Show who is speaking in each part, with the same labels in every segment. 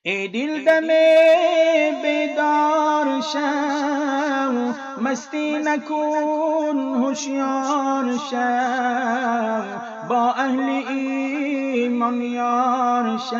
Speaker 1: ای دل دم بیدار شو، مستی نکن هوشیار شو، با اهل ایمان یار شو،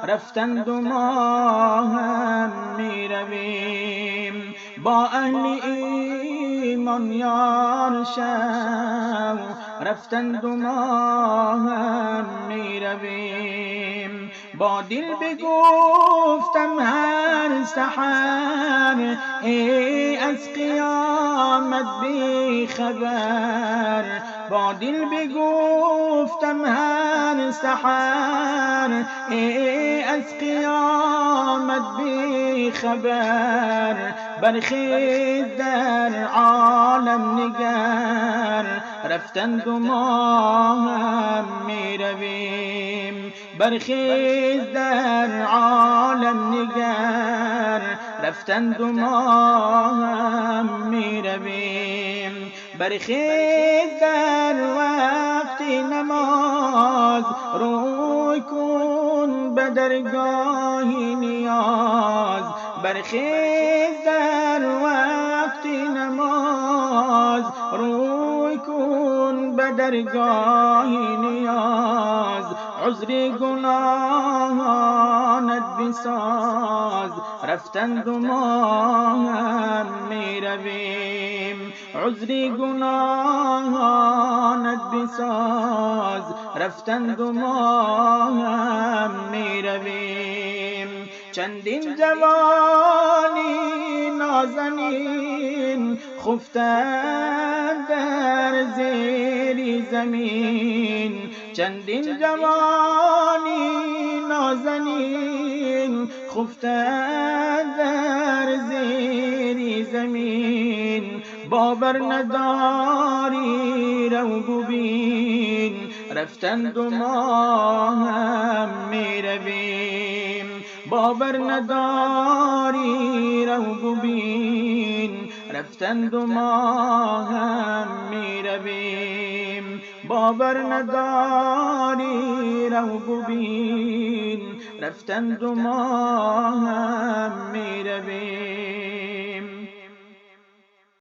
Speaker 1: رفتند و ما هم می رویم. با اهل ایمان یار شو، رفتند و ما هم می رویم. با دل بگفتم هر سحر، ای از قیامت بی خبر. با دل بگفتم هر سحر، ای از قیامت بی خبر. برخیز در عالم نگر، رفتند و ما هم می رویم. برخیز در عالم نگر، رفتند و ما هم می رویم. برخیز در وقت نماز، روی کن به درگاه نیاز. برخیز در وقت نماز، روی کن به درگاه نیاز. عذر گناهانت بساز، رفتند و ما هم می رویم. عذر گناهانت بساز، رفتند و ما هم می رویم. چندین جوانی نازنین خفتند در زیر زمین. چندین جوانی نازنین خفتند در زیر زمین. باور نداری رو ببین، رفتند و ما هم می رویم. باور نداری رو ببین، رفتند و ما هم می رویم. باور نداری رو ببین، رفتند و ما هم می رویم.